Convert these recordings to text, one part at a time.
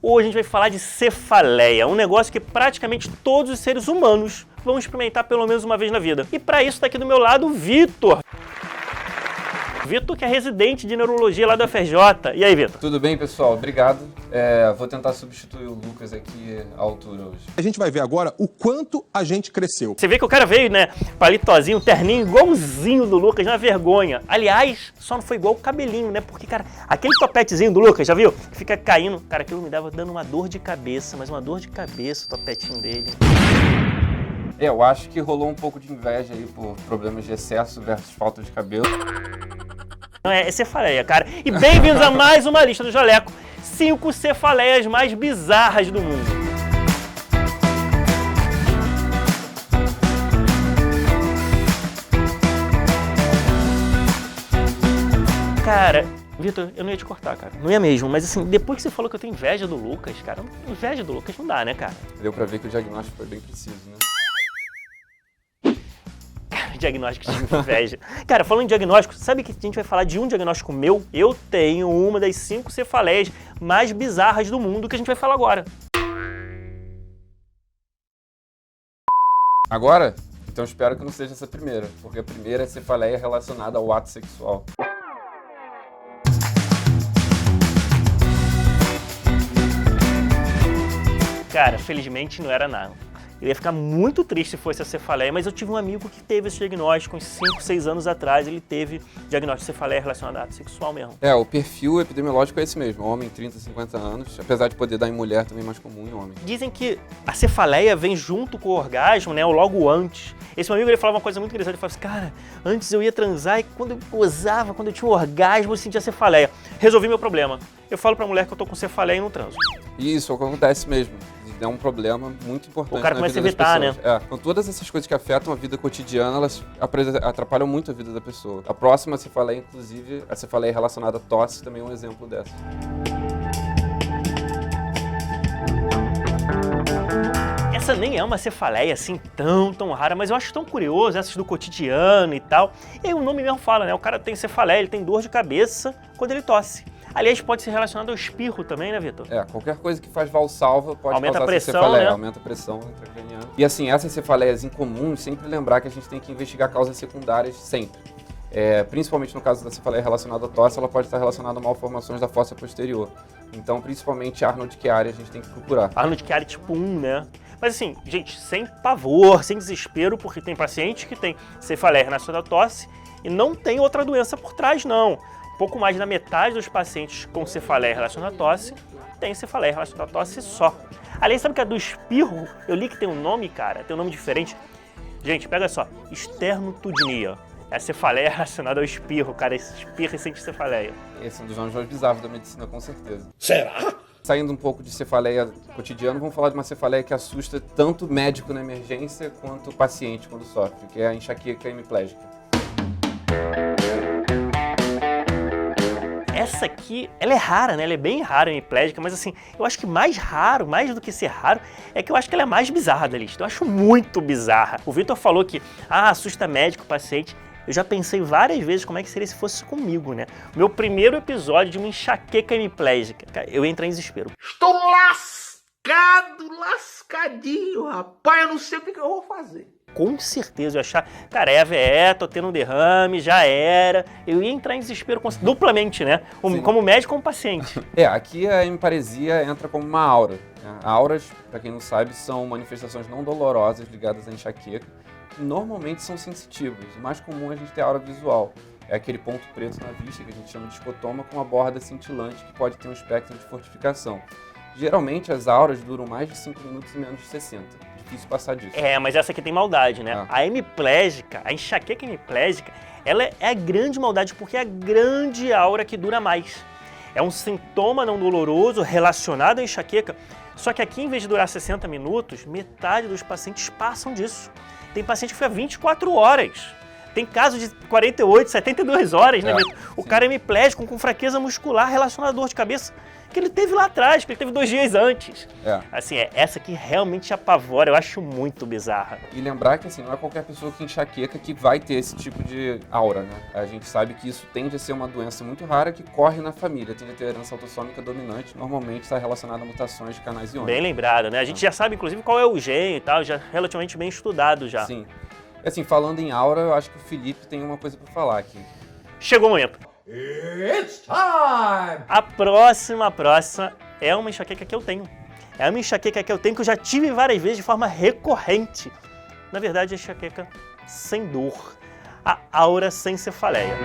Hoje a gente vai falar de cefaleia, um negócio que praticamente todos os seres humanos vão experimentar pelo menos uma vez na vida. E para isso tá aqui do meu lado o Vitor. Vitor, que é residente de neurologia lá da UFRJ. E aí, Vitor? Tudo bem, pessoal? Obrigado. Vou tentar substituir o Lucas aqui à altura hoje. A gente vai ver agora o quanto a gente cresceu. Você vê que o cara veio, né, palitozinho, terninho, igualzinho do Lucas, na vergonha. Aliás, só não foi igual o cabelinho, né? Porque, cara, aquele topetezinho do Lucas, já viu? Que fica caindo. Cara, aquilo me dava dando uma dor de cabeça, mas uma dor de cabeça o topetinho dele. Eu acho que rolou um pouco de inveja aí por problemas de excesso versus falta de cabelo. É cefaleia, cara. E bem-vindos a mais uma lista do Jaleco. 5 cefaleias mais bizarras do mundo. Cara, Vitor, eu não ia te cortar, cara. Não ia mesmo, mas assim, depois que você falou que eu tenho inveja do Lucas, cara, inveja do Lucas não dá, né, cara? Deu pra ver que o diagnóstico foi bem preciso, né? Diagnóstico de inveja. Cara, falando em diagnóstico, sabe que a gente vai falar de um diagnóstico meu? Eu tenho uma das 5 cefaleias mais bizarras do mundo que a gente vai falar agora. Agora? Então espero que não seja essa primeira, porque a primeira é cefaleia relacionada ao ato sexual. Cara, felizmente não era nada. Eu ia ficar muito triste se fosse a cefaleia, mas eu tive um amigo que teve esse diagnóstico uns 5, 6 anos atrás. Ele teve diagnóstico de cefaleia relacionada a ato sexual mesmo. O perfil epidemiológico é esse mesmo, homem 30, 50 anos, apesar de poder dar em mulher, também é mais comum em homem. Dizem que a cefaleia vem junto com o orgasmo, né, ou logo antes. Esse meu amigo, ele falava uma coisa muito interessante, ele falava assim, cara, antes eu ia transar e quando eu gozava, quando eu tinha um orgasmo, eu sentia cefaleia. Resolvi meu problema. Eu falo pra mulher que eu tô com cefaleia e não transo. Isso acontece mesmo. É um problema muito importante. O cara começa a evitar, né? Então, todas essas coisas que afetam a vida cotidiana, elas atrapalham muito a vida da pessoa. A próxima cefaleia, inclusive, a cefaleia relacionada à tosse, também é um exemplo dessa. Essa nem é uma cefaleia assim tão rara, mas eu acho tão curioso, essas do cotidiano e tal. E aí o nome mesmo fala, né? O cara tem cefaleia, ele tem dor de cabeça quando ele tosse. Aliás, pode ser relacionado ao espirro também, né, Vitor? Qualquer coisa que faz valsalva pode aumenta causar a pressão, cefaleia, né? aumenta a pressão intracraniana. E assim, essas cefaleias incomuns, sempre lembrar que a gente tem que investigar causas secundárias sempre. Principalmente no caso da cefaleia relacionada à tosse, ela pode estar relacionada a malformações da fossa posterior. Então, principalmente Arnold-Chiari, a gente tem que procurar. Arnold-Chiari tipo 1, né? Mas assim, gente, sem pavor, sem desespero, porque tem pacientes que tem cefaleia relacionada à tosse e não tem outra doença por trás, não. Pouco mais da metade dos pacientes com cefaleia relacionada à tosse tem cefaleia relacionada à tosse só. Aliás, sabe que a do espirro, eu li que tem um nome, cara, tem um nome diferente. Gente, pega só, esternoctudinia. É a cefaleia relacionada ao espirro, cara, espirra e sente cefaleia. Esse é um dos nomes mais bizarros da medicina, com certeza. Será? Saindo um pouco de cefaleia cotidiana, vamos falar de uma cefaleia que assusta tanto o médico na emergência quanto o paciente quando sofre, que é a enxaqueca hemiplégica. Essa aqui, ela é rara, né? Ela é bem rara, hemiplégica, mas assim, eu acho que mais raro, mais do que ser raro, é que eu acho que ela é mais bizarra da lista. Eu acho muito bizarra. O Vitor falou que, assusta médico, paciente. Eu já pensei várias vezes como é que seria se fosse comigo, né? Meu primeiro episódio de uma enxaqueca hemiplégica, cara, eu ia entrar em desespero. Estou lascadinho, rapaz. Eu não sei o que eu vou fazer. Com certeza, eu ia achar, cara, é AVE, tô tendo um derrame, já era. Eu ia entrar em desespero duplamente, né? Como médico, como paciente. Aqui a hemiparesia entra como uma aura. Né? Auras, para quem não sabe, são manifestações não dolorosas ligadas à enxaqueca, que normalmente são sensitivas. O mais comum é a gente ter aura visual. É aquele ponto preto na vista, que a gente chama de escotoma, com uma borda cintilante, que pode ter um espectro de fortificação. Geralmente, as auras duram mais de 5 minutos e menos de 60. Difícil passar disso. Mas essa aqui tem maldade, né? A hemiplégica, a enxaqueca hemiplégica, ela é a grande maldade porque é a grande aura que dura mais. É um sintoma não doloroso relacionado à enxaqueca, só que aqui, em vez de durar 60 minutos, metade dos pacientes passam disso. Tem paciente que fica 24 horas. Tem caso de 48, 72 horas, né? O cara é hemiplégico com fraqueza muscular relacionada à dor de cabeça. que ele teve lá atrás, que ele teve 2 dias antes. É. Assim, essa que realmente apavora, eu acho muito bizarra. E lembrar que assim, não é qualquer pessoa que tem enxaqueca que vai ter esse tipo de aura, né? A gente sabe que isso tende a ser uma doença muito rara que corre na família, tende a ter herança autossômica dominante, normalmente está relacionada a mutações de canais iônicos. Bem lembrado, né? A gente já sabe, inclusive, qual é o gene e tal, já relativamente bem estudado já. Sim. Assim, falando em aura, eu acho que o Felipe tem uma coisa para falar aqui. Chegou o momento. It's time! A próxima é uma enxaqueca que eu tenho. É uma enxaqueca que eu tenho que eu já tive várias vezes de forma recorrente. Na verdade, é enxaqueca sem dor. A aura sem cefaleia.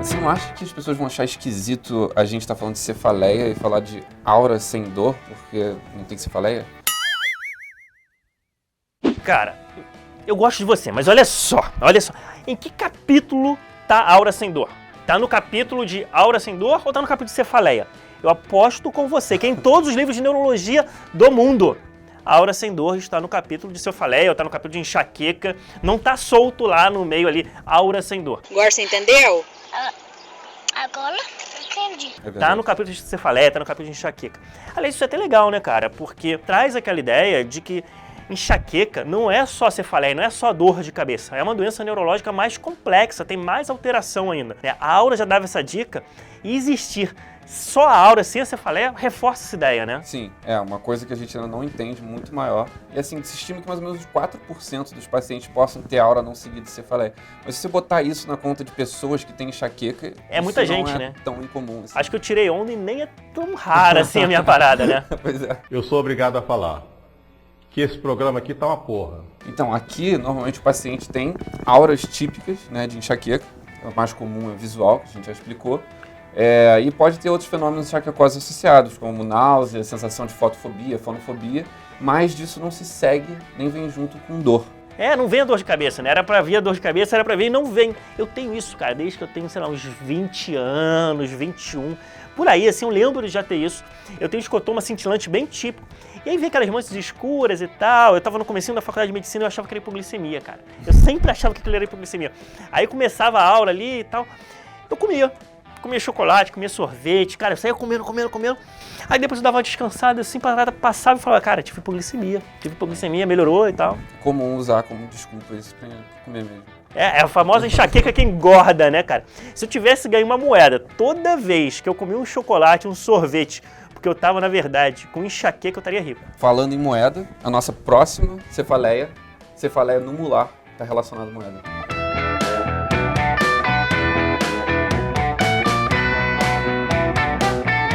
Você não acha que as pessoas vão achar esquisito a gente estar falando de cefaleia e falar de aura sem dor, porque não tem cefaleia? Cara, eu gosto de você, mas olha só. Em que capítulo tá a aura sem dor? Tá no capítulo de aura sem dor ou tá no capítulo de cefaleia? Eu aposto com você que em todos os livros de neurologia do mundo, a aura sem dor está no capítulo de cefaleia ou tá no capítulo de enxaqueca. Não tá solto lá no meio ali, aura sem dor. Agora você entendeu? Agora eu entendi. É Tá no capítulo de cefaleia, tá no capítulo de enxaqueca. Aliás, isso é até legal, né, cara? Porque traz aquela ideia de que enxaqueca não é só cefaleia, não é só dor de cabeça. É uma doença neurológica mais complexa, tem mais alteração ainda. A aura já dava essa dica e existir só a aura sem a cefaleia reforça essa ideia, né? Sim, é uma coisa que a gente ainda não entende muito maior. E assim, se estima que mais ou menos 4% dos pacientes possam ter aura não seguida de cefaleia. Mas se você botar isso na conta de pessoas que têm enxaqueca, É muita isso gente, não é né? tão incomum assim. Acho que eu tirei onda e nem é tão rara assim a minha parada, né? Pois é. Eu sou obrigado a falar que esse programa aqui tá uma porra. Então, aqui, normalmente o paciente tem auras típicas, né, de enxaqueca. O mais comum é visual, que a gente já explicou. E pode ter outros fenômenos enxaquecosos associados, como náusea, sensação de fotofobia, fonofobia, mas disso não se segue nem vem junto com dor. Não vem a dor de cabeça, né? Era pra vir a dor de cabeça, era pra vir e não vem. Eu tenho isso, cara, desde que eu tenho, sei lá, uns 20 anos, 21. Por aí, assim, eu lembro de já ter isso. Eu tenho escotoma cintilante bem típico. E aí vem aquelas manchas escuras e tal. Eu tava no comecinho da faculdade de medicina e eu achava que era hipoglicemia, cara. Eu sempre achava que aquilo era hipoglicemia. Aí começava a aula ali e tal. Eu comia chocolate, comia sorvete, cara, eu saía comendo. Aí depois eu dava uma descansada, assim, parada, passava e falava, cara, tive hipoglicemia, melhorou e tal. É comum usar como desculpa isso pra comer mesmo. É a famosa enxaqueca que engorda, né, cara? Se eu tivesse ganho uma moeda toda vez que eu comia um chocolate, um sorvete, porque eu tava, na verdade, com enxaqueca, eu estaria rico. Falando em moeda, a nossa próxima cefaleia numular, está relacionada à moeda.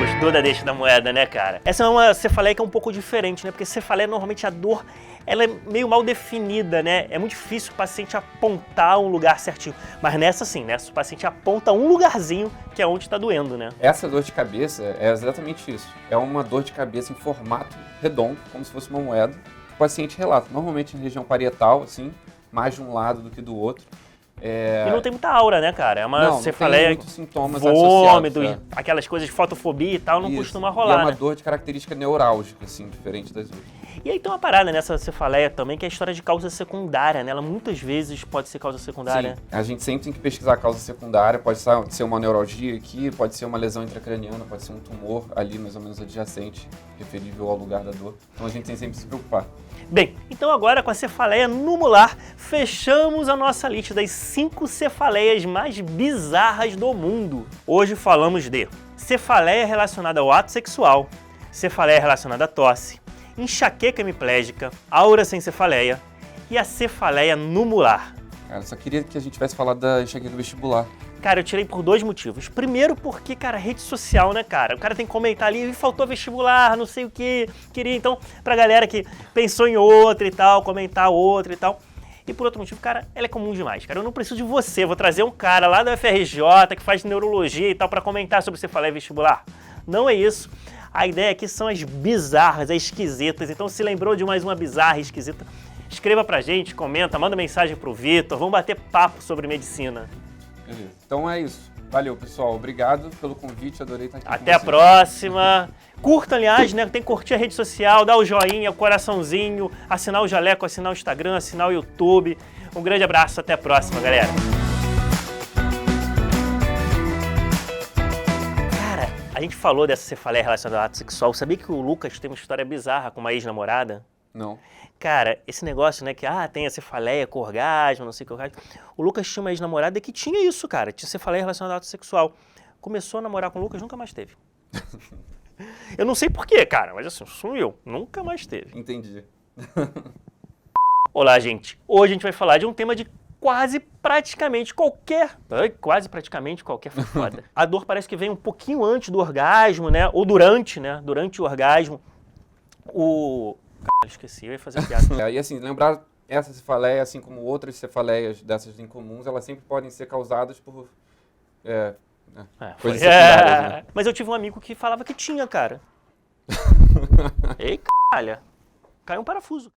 Gostou da deixa da moeda, né, cara? Essa é uma cefaleia que é um pouco diferente, né? Porque cefaleia, normalmente, a dor, ela é meio mal definida, né? É muito difícil o paciente apontar um lugar certinho. Mas nessa, sim, nessa o paciente aponta um lugarzinho que é onde está doendo, né? Essa dor de cabeça é exatamente isso. É uma dor de cabeça em formato redondo, como se fosse uma moeda. O paciente relata, normalmente em região parietal, assim, mais de um lado do que do outro. E não tem muita aura, né, cara? É uma cefaleia, tem muitos sintomas vômito, associados, aquelas coisas de fotofobia e tal, não Isso. costuma E rolar, é uma né? dor de característica neurálgica, assim, diferente das outras. E aí tem uma parada nessa cefaleia também, que é a história de causa secundária, né? Ela muitas vezes pode ser causa secundária. Sim, a gente sempre tem que pesquisar a causa secundária, pode ser uma neuralgia aqui, pode ser uma lesão intracraniana, pode ser um tumor ali mais ou menos adjacente, referível ao lugar da dor. Então a gente tem sempre que se preocupar. Bem, então agora com a cefaleia numular, fechamos a nossa lista das 5 cefaleias mais bizarras do mundo. Hoje falamos de cefaleia relacionada ao ato sexual, cefaleia relacionada à tosse, enxaqueca hemiplégica, aura sem cefaleia e a cefaleia numular. Cara, só queria que a gente tivesse falado da enxaqueca vestibular. Cara, eu tirei por 2 motivos. Primeiro porque, cara, rede social, né, cara? O cara tem que comentar ali, faltou vestibular, não sei o que, queria. Então, pra galera que pensou em outra e tal, comentar outra e tal. E por outro motivo, cara, ela é comum demais, cara. Eu não preciso de você, vou trazer um cara lá da UFRJ que faz neurologia e tal pra comentar sobre cefaleia vestibular. Não é isso. A ideia aqui são as bizarras, as esquisitas. Então, se lembrou de mais uma bizarra e esquisita, escreva pra gente, comenta, manda mensagem pro Vitor. Vamos bater papo sobre medicina. Beleza. Então é isso. Valeu, pessoal. Obrigado pelo convite. Adorei estar aqui com Até a vocês. próxima. Curta, aliás, né? Tem que curtir a rede social, dar o joinha, o coraçãozinho, assinar o jaleco, assinar o Instagram, assinar o YouTube. Um grande abraço. Até a próxima, galera. A gente falou dessa cefaleia relacionada ao ato sexual. Sabia que o Lucas tem uma história bizarra com uma ex-namorada? Não. Cara, esse negócio, né, que tem a cefaleia com orgasmo, não sei o que orgasmo. O Lucas tinha uma ex-namorada que tinha isso, cara. Tinha cefaleia relacionada ao ato sexual. Começou a namorar com o Lucas, nunca mais teve. Eu não sei porquê, cara, mas assim, sumiu. Nunca mais teve. Entendi. Olá, gente. Hoje a gente vai falar de um tema de quase praticamente qualquer foi foda. A dor parece que vem um pouquinho antes do orgasmo, né? Ou durante, né? Durante o orgasmo. Esqueci, eu ia fazer piada. E assim, lembrar essa cefaleia, assim como outras cefaleias dessas incomuns, elas sempre podem ser causadas por coisas secundárias, né? Mas eu tive um amigo que falava que tinha, cara. Ei, caralho. Caiu um parafuso.